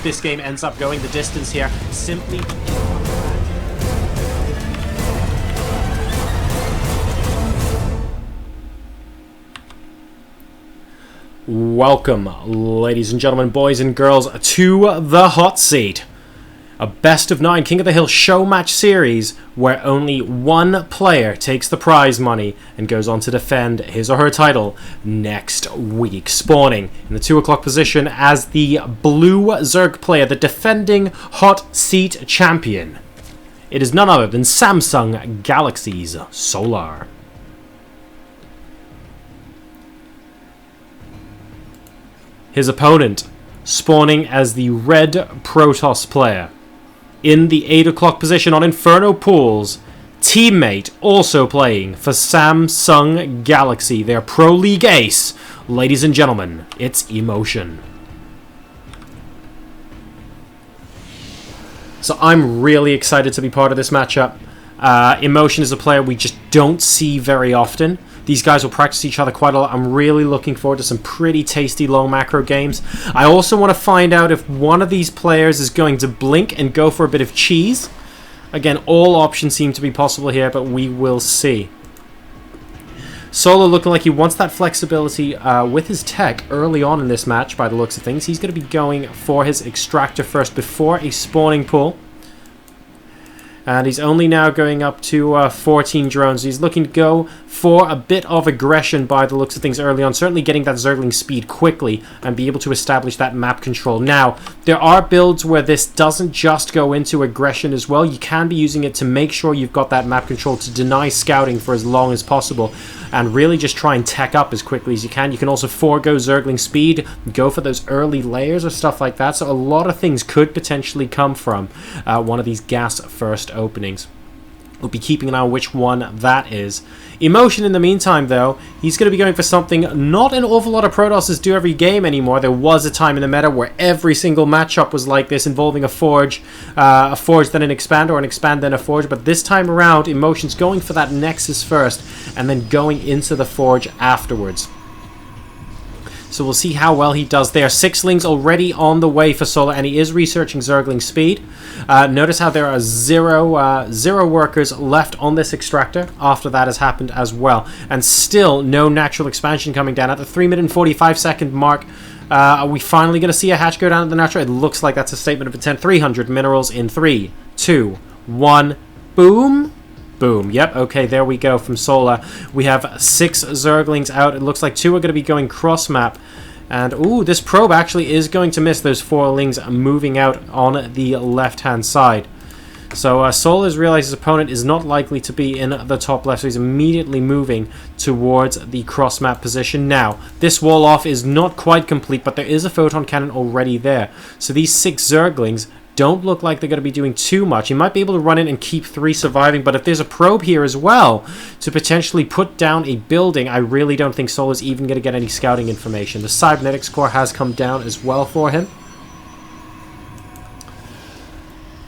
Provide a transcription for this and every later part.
this game ends up going the distance here. Simply... Welcome, ladies and gentlemen, boys and girls, to the hot seat. A best of 9 King of the Hill show match series where only one player takes the prize money and goes on to defend his or her title next week. Spawning in the 2 o'clock position as the blue Zerg player, the defending hot seat champion. It is none other than Samsung Galaxy's Solar. His opponent spawning as the red Protoss player. In the 8 o'clock position on Inferno Pools, teammate also playing for Samsung Galaxy, their Pro League ace. Ladies and gentlemen, it's eMotion. So I'm really excited to be part of this matchup. eMotion is a player we just don't see very often. These guys will practice each other quite a lot. I'm really looking forward to some pretty tasty low macro games. I also want to find out if one of these players is going to blink and go for a bit of cheese. Again, all options seem to be possible here, but we will see. Solo looking like he wants that flexibility with his tech early on in this match by the looks of things. He's going to be going for his extractor first before a spawning pool. And he's only now going up to 14 drones. He's looking to go for a bit of aggression by the looks of things early on. Certainly getting that Zergling speed quickly and be able to establish that map control. Now, there are builds where this doesn't just go into aggression as well. You can be using it to make sure you've got that map control to deny scouting for as long as possible. And really just try and tech up as quickly as you can. You can also forego Zergling speed, go for those early layers or stuff like that. So a lot of things could potentially come from one of these gas first openings. We'll be keeping an eye on which one that is. eMotion, in the meantime, though, he's going to be going for something not an awful lot of Protosses do every game anymore. There was a time in the meta where every single matchup was like this, involving a Forge then an Expand, or an Expand then a Forge. But this time around, eMotion's going for that Nexus first, and then going into the Forge afterwards. So we'll see how well he does there. 6lings already on the way for Solar, and he is researching Zergling speed. Notice how there are zero workers left on this extractor after that has happened as well. And still no natural expansion coming down. At the 3-minute and 45-second mark, are we finally going to see a hatch go down at the natural? It looks like that's a statement of intent. 300 minerals in 3, 2, 1, boom. Boom. Yep. Okay, there we go from Solar. We have 6 Zerglings out. It looks like 2 are going to be going cross-map. And, ooh, this probe actually is going to miss those 4 lings moving out on the left-hand side. So Solar's realized his opponent is not likely to be in the top left, so he's immediately moving towards the cross-map position. Now, this wall off is not quite complete, but there is a photon cannon already there. So these 6 Zerglings don't look like they're going to be doing too much. He might be able to run in and keep 3 surviving, but if there's a probe here as well to potentially put down a building, I really don't think Solar's even going to get any scouting information. The cybernetics core has come down as well for him.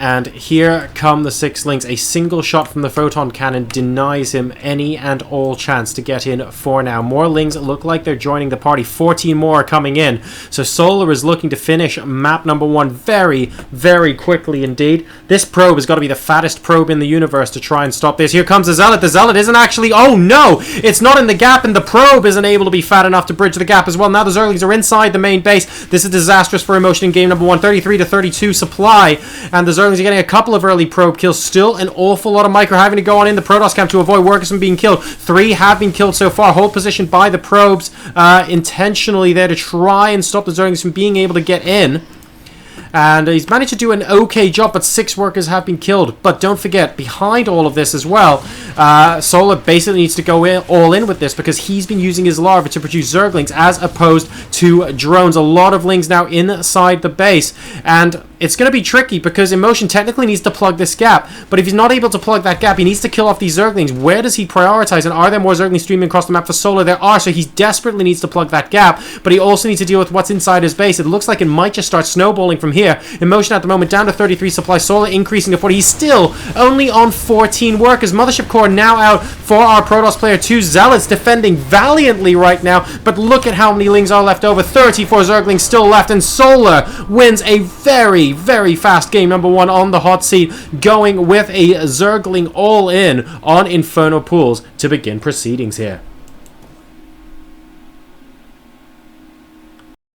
And here come the 6lings. A single shot from the photon cannon denies him any and all chance to get in for now. More lings look like they're joining the party. 14 more are coming in. So Solar is looking to finish map number 1 very, very quickly indeed. This probe has got to be the fattest probe in the universe to try and stop this. Here comes the Zealot. The Zealot isn't actually... Oh no! It's not in the gap, and the probe isn't able to be fat enough to bridge the gap as well. Now the Zerglings are inside the main base. This is disastrous for eMotion in game number 1. 33 to 32 supply. And the Zerglings are getting a couple of early probe kills. Still an awful lot of micro having to go on in the Protoss camp to avoid workers from being killed. 3 have been killed so far. Hold position by the probes intentionally there to try and stop the Zerglings from being able to get in. And he's managed to do an okay job, but 6 workers have been killed. But don't forget, behind all of this as well, Solar basically needs to go all in with this, because he's been using his larva to produce Zerglings as opposed to drones. A lot of lings now inside the base, and it's going to be tricky because eMotion technically needs to plug this gap, but if he's not able to plug that gap, he needs to kill off these Zerglings. Where does he prioritize, and are there more Zerglings streaming across the map for Solar? There are, so he desperately needs to plug that gap, but he also needs to deal with what's inside his base. It looks like it might just start snowballing from here. here. eMotion at the moment down to 33 supply. Solar increasing to 40. He's still only on 14 workers. Mothership Core now out for our Protoss player 2. Zealots defending valiantly right now, but look at how many Lings are left over. 34 Zerglings still left, and Solar wins a very, very fast game number 1 on the hot seat, going with a Zergling all in on Inferno Pools to begin proceedings here.